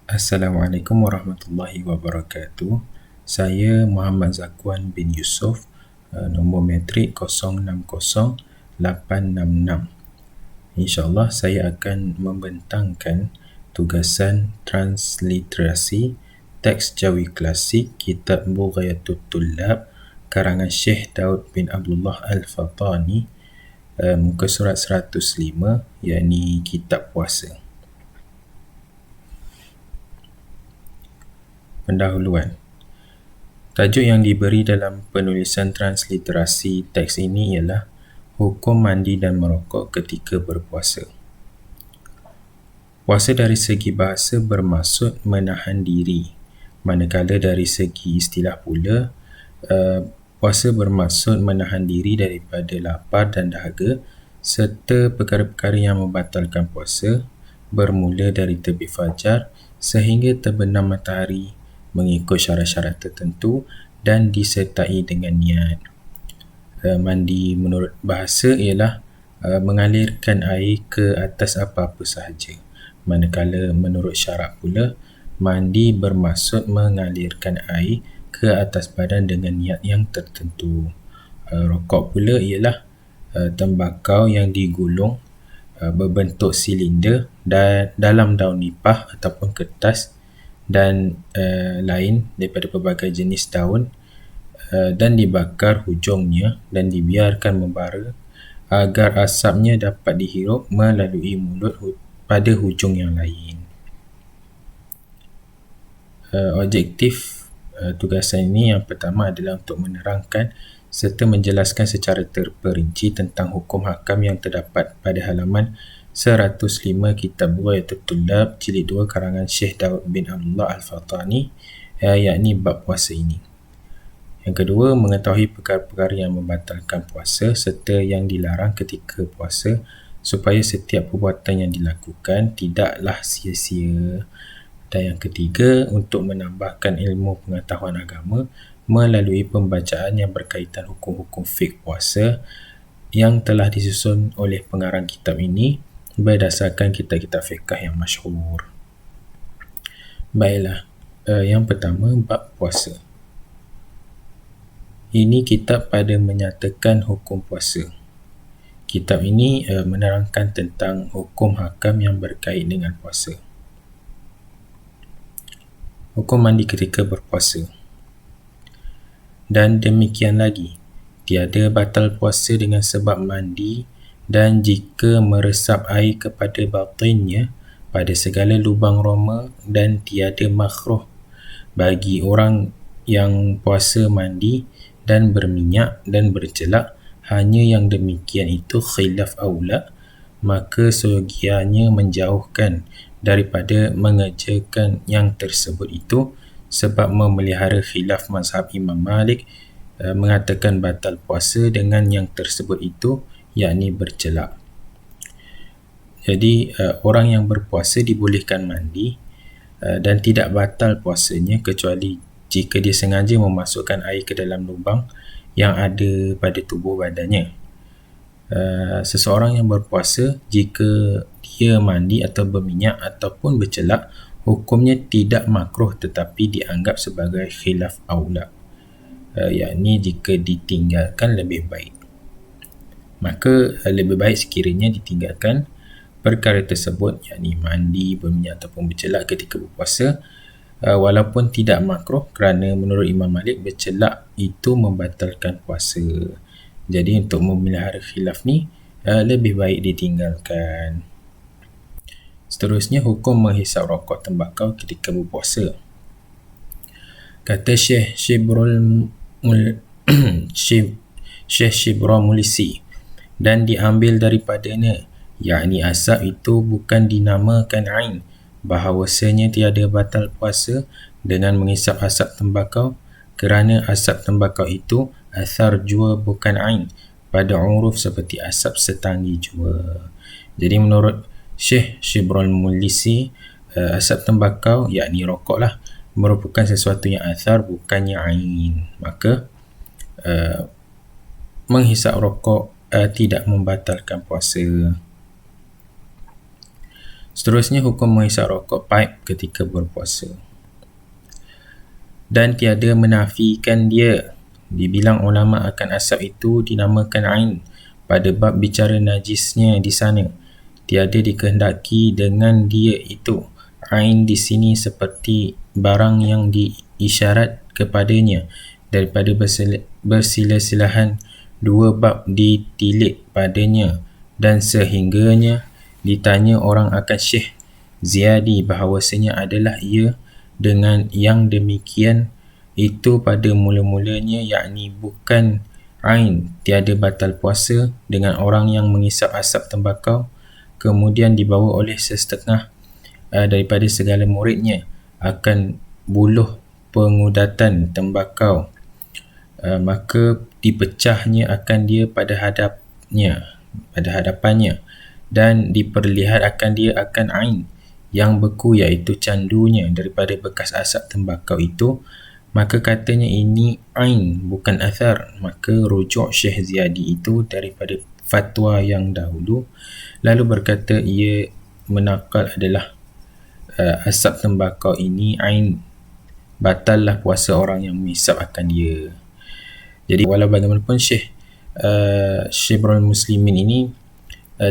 Assalamualaikum warahmatullahi wabarakatuh. Saya Muhammad Zakwan bin Yusof, nombor matrik 060866. InsyaAllah saya akan membentangkan tugasan transliterasi teks Jawi Klasik Kitab Bughayatul Tullab karangan Syekh Daud bin Abdullah Al-Fatani, muka surat 105, iaitu Kitab Puasa. Pendahuluan. Tajuk yang diberi dalam penulisan transliterasi teks ini ialah Hukum mandi dan merokok ketika berpuasa. Puasa dari segi bahasa bermaksud menahan diri, manakala dari segi istilah pula, puasa bermaksud menahan diri daripada lapar dan dahaga serta perkara-perkara yang membatalkan puasa bermula dari terbit fajar sehingga terbenam matahari mengikut syarat-syarat tertentu dan disertai dengan niat. Mandi menurut bahasa ialah mengalirkan air ke atas apa-apa sahaja. Manakala menurut syarak pula, mandi bermaksud mengalirkan air ke atas badan dengan niat yang tertentu. Rokok pula ialah tembakau yang digulung berbentuk silinder dalam daun nipah ataupun kertas dan lain daripada pelbagai jenis daun, dan dibakar hujungnya dan dibiarkan membara agar asapnya dapat dihirup melalui mulut pada hujung yang lain. Objektif tugasan ini yang pertama adalah untuk menerangkan serta menjelaskan secara terperinci tentang hukum hakam yang terdapat pada halaman 105 Kitab Bughayatul Tullab jilid 2 karangan Syekh Daud bin Abdullah Al-Fatani, yakni bab puasa ini. Yang kedua, mengetahui perkara-perkara yang membatalkan puasa serta yang dilarang ketika puasa supaya setiap perbuatan yang dilakukan tidaklah sia-sia. Dan yang ketiga, untuk menambahkan ilmu pengetahuan agama melalui pembacaan yang berkaitan hukum-hukum fiqh puasa yang telah disusun oleh pengarang kitab ini berdasarkan kitab-kitab fiqh yang masyhur. Baiklah, yang pertama, bab puasa. Ini kitab pada menyatakan hukum puasa. Kitab ini menerangkan tentang hukum hakam yang berkait dengan puasa. Hukum mandi ketika berpuasa. Dan demikian lagi, tiada batal puasa dengan sebab mandi, dan jika meresap air kepada batinnya pada segala lubang roma, dan tiada makruh bagi orang yang puasa mandi dan berminyak dan bercelak, hanya yang demikian itu khilaf aula, maka seyogianya menjauhkan daripada mengerjakan yang tersebut itu, sebab memelihara khilaf mazhab Imam Malik mengatakan batal puasa dengan yang tersebut itu, yakni bercelak. Jadi orang yang berpuasa dibolehkan mandi dan tidak batal puasanya kecuali jika dia sengaja memasukkan air ke dalam lubang yang ada pada tubuh badannya. Seseorang yang berpuasa, jika dia mandi atau berminyak ataupun bercelak, hukumnya tidak makruh tetapi dianggap sebagai khilaf aula, yakni jika ditinggalkan lebih baik. Maka lebih baik sekiranya ditinggalkan perkara tersebut, yakni mandi, berminyak ataupun bercelak ketika berpuasa, walaupun tidak makruh kerana menurut Imam Malik bercelak itu membatalkan puasa. Jadi untuk memelihara khilaf ni lebih baik ditinggalkan. Seterusnya, hukum menghisap rokok tembakau ketika berpuasa. Kata Syekh Shibra Mulisi, dan diambil daripadanya, yakni asap itu bukan dinamakan ain, bahawasanya tiada batal puasa dengan menghisap asap tembakau, kerana asap tembakau itu athar jua bukan ain pada uruf seperti asap setanggi jua. Jadi menurut Syekh Shibrul Mulisi, asap tembakau, yakni rokok lah, merupakan sesuatu yang athar, bukannya ain. Maka menghisap rokok tidak membatalkan puasa. Seterusnya, hukum menghisap rokok pipe ketika berpuasa. Dan tiada menafikan dia. Dibilang ulama akan asap itu dinamakan ain pada bab bicara najisnya di sana. Tiada dikehendaki dengan dia itu. Ain di sini seperti barang yang diisyarat kepadanya daripada bersilah-silahan dua bab ditilik padanya, dan sehingganya ditanya orang akan Syekh Ziyadi bahawasanya adalah ia dengan yang demikian itu pada mula-mulanya, yakni bukan ain tiada batal puasa dengan orang yang mengisap asap tembakau, kemudian dibawa oleh sesetengah daripada segala muridnya akan buluh pengudatan tembakau, maka dipecahnya akan dia pada hadapannya dan diperlihat akan dia akan ain yang beku, iaitu candunya daripada bekas asap tembakau itu. Maka katanya ini ain bukan athar. Maka rujuk Syekh Ziyadi itu daripada fatwa yang dahulu, lalu berkata ia menakal adalah asap tembakau ini ain, batallah puasa orang yang mengisap akan dia. Jadi walau bagaimanapun Syibrul Muslimin ini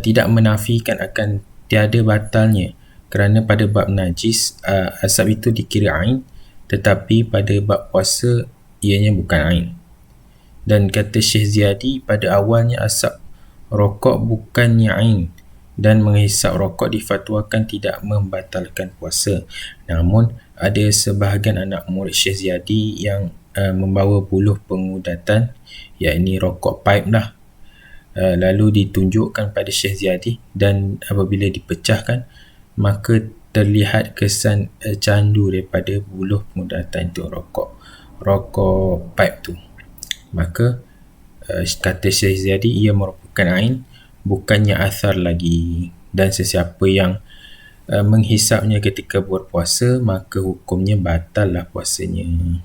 tidak menafikan akan tiada batalnya, kerana pada bab najis asap itu dikira ain, tetapi pada bab puasa ianya bukan ain. Dan kata Syekh Ziyadi, pada awalnya asap rokok bukannya ain dan menghisap rokok difatwakan tidak membatalkan puasa. Namun ada sebahagian anak murid Syekh Ziyadi yang membawa buluh pengudatan, yakni rokok pipe lah, lalu ditunjukkan pada Syekh Ziyadi, dan apabila dipecahkan maka terlihat kesan candu daripada buluh pengudatan itu, rokok pipe tu. Maka kata Syekh Ziyadi, ia merupakan ain, bukannya athar lagi, dan sesiapa yang menghisapnya ketika berpuasa maka hukumnya batal lah puasanya.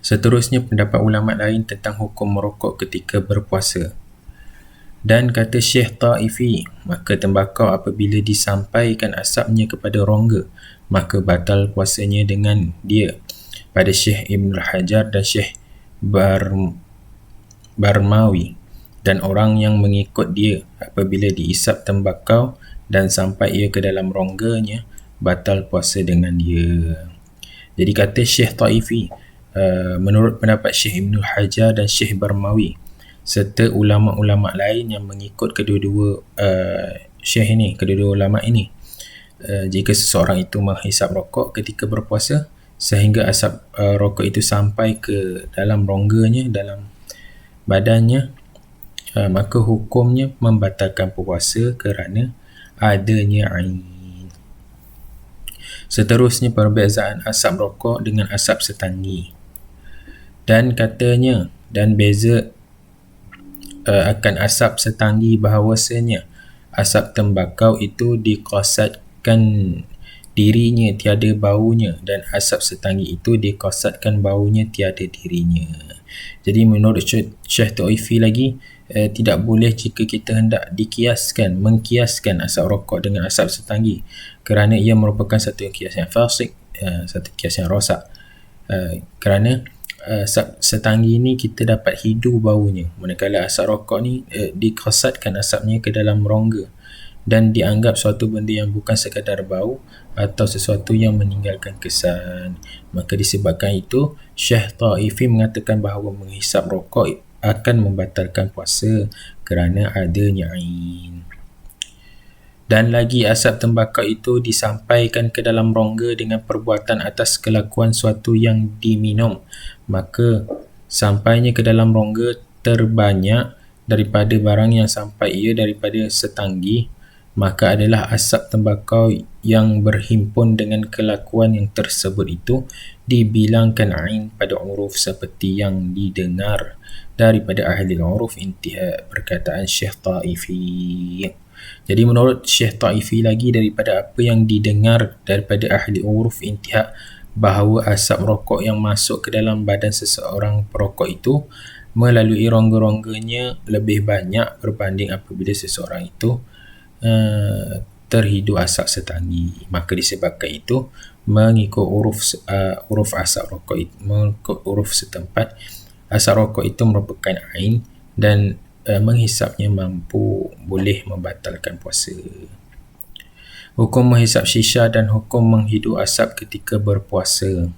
Seterusnya, pendapat ulama lain tentang hukum merokok ketika berpuasa. Dan kata Syekh Ta'ifi, maka tembakau apabila disampaikan asapnya kepada rongga maka batal puasanya dengan dia. Pada Syekh Ibn Hajar dan Syekh Barmawi dan orang yang mengikut dia, apabila diisap tembakau dan sampai ia ke dalam rongganya, batal puasa dengan dia. Jadi kata Syekh Ta'ifi, menurut pendapat Syekh Ibn Hajar dan Syekh Barmawi serta ulama-ulama lain yang mengikut kedua-dua syekh ini, kedua-dua ulama ini, jika seseorang itu menghisap rokok ketika berpuasa sehingga asap rokok itu sampai ke dalam rongganya, dalam badannya, maka hukumnya membatalkan puasa kerana adanya ain. Seterusnya, perbezaan asap rokok dengan asap setanggi. Dan katanya, dan beza akan asap setanggi bahawasanya asap tembakau itu dikosadkan dirinya tiada baunya, dan asap setanggi itu dikosadkan baunya tiada dirinya. Jadi menurut Syekh Ta'ifi lagi, tidak boleh jika kita hendak mengkiaskan asap rokok dengan asap setanggi, kerana ia merupakan satu kias yang fasik, satu kias yang rosak. Kerana asap setanggi ni kita dapat hidu baunya, manakala asap rokok ni dikosadkan asapnya ke dalam rongga dan dianggap suatu benda yang bukan sekadar bau atau sesuatu yang meninggalkan kesan. Maka disebabkan itu Syekh Ta'ifi mengatakan bahawa menghisap rokok akan membatalkan puasa kerana adanya ain. Dan lagi, asap tembakau itu disampaikan ke dalam rongga dengan perbuatan atas kelakuan suatu yang diminum, maka sampainya ke dalam rongga terbanyak daripada barang yang sampai ia daripada setanggi, maka adalah asap tembakau yang berhimpun dengan kelakuan yang tersebut itu dibilangkan ain pada uruf seperti yang didengar daripada ahli uruf. Intihad perkataan Syekh Ta'ifi. Jadi menurut Syekh Ta'ifi lagi, daripada apa yang didengar daripada ahli uruf intihad, bahawa asap rokok yang masuk ke dalam badan seseorang perokok itu melalui rongga-rongganya lebih banyak berbanding apabila seseorang itu terhidu asap setangi. Maka disebabkan itu, mengikut uruf asap rokok itu, mengikut uruf setempat, asap rokok itu merupakan ain dan menghisapnya boleh membatalkan puasa. Hukum menghisap shisha dan hukum menghidu asap ketika berpuasa.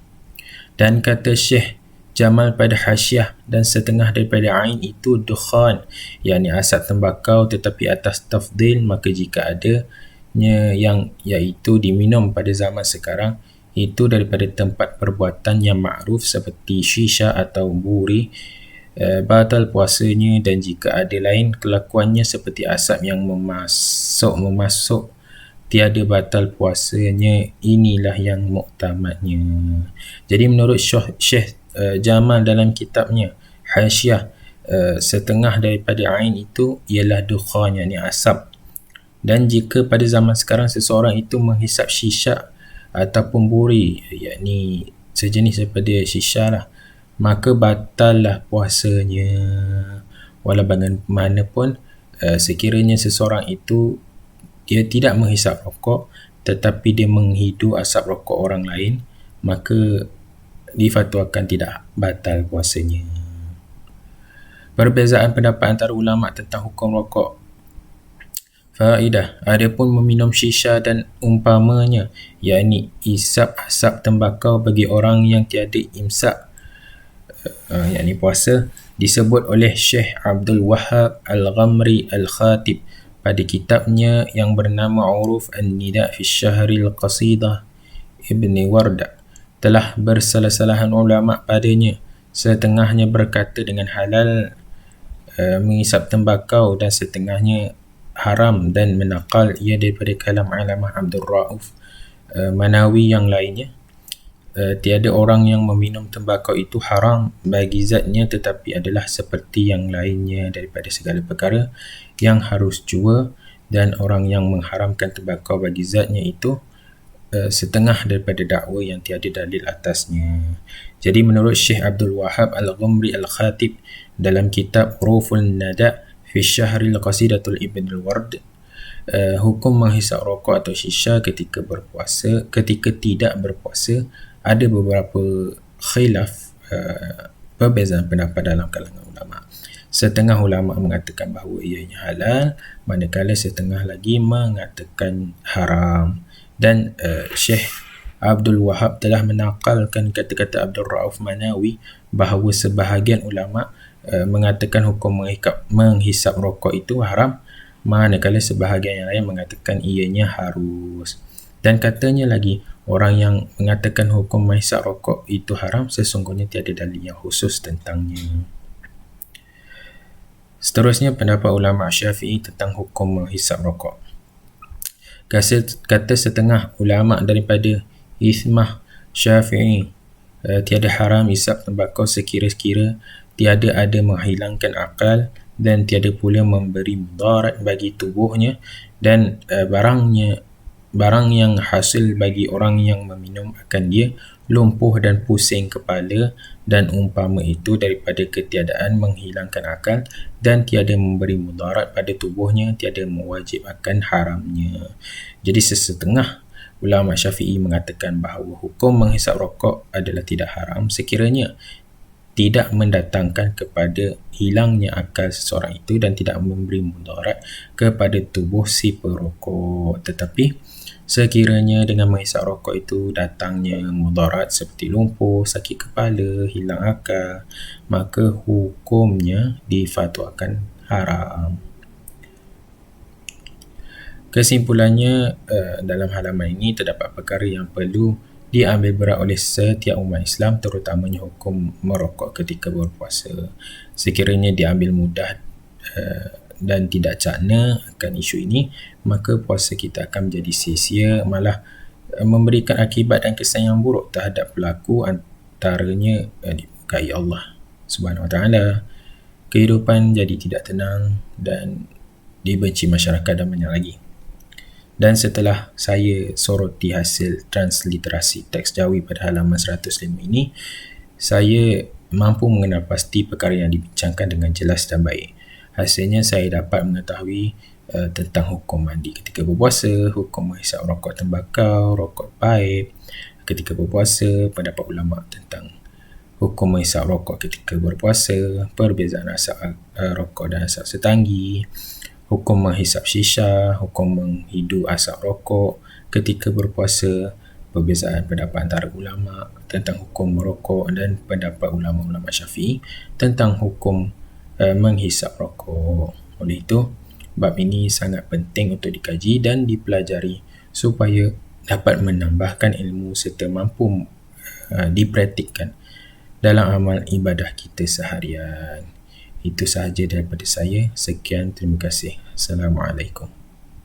Dan kata Syekh Jamal pada hasyiah, dan setengah daripada ain itu dukhan, yakni asap tembakau, tetapi atas tafdil, maka jika adanya yang iaitu diminum pada zaman sekarang, itu daripada tempat perbuatan yang ma'ruf seperti shisha atau buri, batal puasanya. Dan jika ada lain kelakuannya seperti asap yang memasuk, tiada batal puasanya. Inilah yang muktamadnya. Jadi menurut Syekh Jamal dalam kitabnya Hasyiah, setengah daripada ain itu ialah dukhan, yakni asap. Dan jika pada zaman sekarang seseorang itu menghisap shisha ataupun buri, yakni sejenis daripada shisha lah, maka batallah puasanya. Walau bagaimanapun, sekiranya seseorang itu dia tidak menghisap rokok tetapi dia menghidu asap rokok orang lain, maka difatwakan tidak batal puasanya. Perbezaan pendapat antara ulama tentang hukum rokok. Faedah, adapun meminum shisha dan umpamanya, yakni isap asap tembakau bagi orang yang tiada imsak, yakni puasa, disebut oleh Syekh Abdul Wahhab Al-Ghamri Al-Khatib pada kitabnya yang bernama Uruf An-Nida fi Syahril Qasidah Ibn Wardah. Telah bersalah-salahan ulama padanya, setengahnya berkata dengan halal mengisap tembakau dan setengahnya haram, dan menakal ia daripada kalam Alamah Abdul Rauf Manawi yang lainnya. Tiada orang yang meminum tembakau itu haram bagi zatnya, tetapi adalah seperti yang lainnya daripada segala perkara yang harus jua, dan orang yang mengharamkan tembakau bagi zatnya itu setengah daripada dakwa yang tiada dalil atasnya. Jadi menurut Syekh Abdul Wahhab Al-Ghamri Al-Khatib dalam kitab Uruful Nada fi Syahril Qasidatul Ibn Al-Ward, hukum menghisap rokok atau shisha ketika tidak berpuasa, ada beberapa khilaf, perbezaan pendapat dalam kalangan ulama. Setengah ulama mengatakan bahawa ianya halal, manakala setengah lagi mengatakan haram. Dan Syekh Abdul Wahhab telah menakalkan kata-kata Abdul Rauf Manawi bahawa sebahagian ulama mengatakan hukum menghisap rokok itu haram, manakala sebahagian yang lain mengatakan ianya harus. Dan katanya lagi, orang yang mengatakan hukum menghisap rokok itu haram, sesungguhnya tiada dalil yang khusus tentangnya. Seterusnya, pendapat ulama Syafi'i tentang hukum menghisap rokok. Kata setengah ulama daripada Hizmah Syafi'i, tiada haram isap tembakau sekira-kira tiada ada menghilangkan akal dan tiada pula memberi mudarat bagi tubuhnya, dan barang yang hasil bagi orang yang meminum akan dia lumpuh dan pusing kepala, dan umpama itu daripada ketiadaan menghilangkan akal dan tiada memberi mudarat pada tubuhnya, tiada mewajibkan haramnya. Jadi sesetengah ulama Syafi'i mengatakan bahawa hukum menghisap rokok adalah tidak haram sekiranya tidak mendatangkan kepada hilangnya akal seseorang itu dan tidak memberi mudarat kepada tubuh si perokok. Tetapi sekiranya dengan menghisap rokok itu datangnya mudarat seperti lumpuh, sakit kepala, hilang akal, maka hukumnya difatwakan haram. Kesimpulannya, dalam halaman ini terdapat perkara yang perlu diambil berat oleh setiap umat Islam, terutamanya hukum merokok ketika berpuasa. Sekiranya diambil mudah dan tidak cakna akan isu ini, maka puasa kita akan menjadi sia-sia, malah memberikan akibat dan kesan yang buruk terhadap pelaku, antaranya dimukai Allah Subhanahu Wa Taala, kehidupan jadi tidak tenang dan dibenci masyarakat dan banyak lagi. Dan setelah saya soroti hasil transliterasi teks Jawi pada halaman 105 ini, saya mampu mengenal pasti perkara yang dibincangkan dengan jelas dan baik. Hasilnya saya dapat mengetahui tentang hukum mandi ketika berpuasa, hukum menghisap rokok tembakau, rokok paip ketika berpuasa, pendapat ulama tentang hukum menghisap rokok ketika berpuasa, perbezaan asap rokok dan asap setanggi, hukum menghisap shisha, hukum menghidu asap rokok ketika berpuasa, perbezaan pendapat antara ulama tentang hukum merokok dan pendapat ulama-ulama Syafi'i tentang hukum menghisap rokok. Oleh itu, bab ini sangat penting untuk dikaji dan dipelajari supaya dapat menambahkan ilmu serta mampu dipraktikkan dalam amal ibadah kita seharian. Itu sahaja daripada saya. Sekian, terima kasih. Assalamualaikum.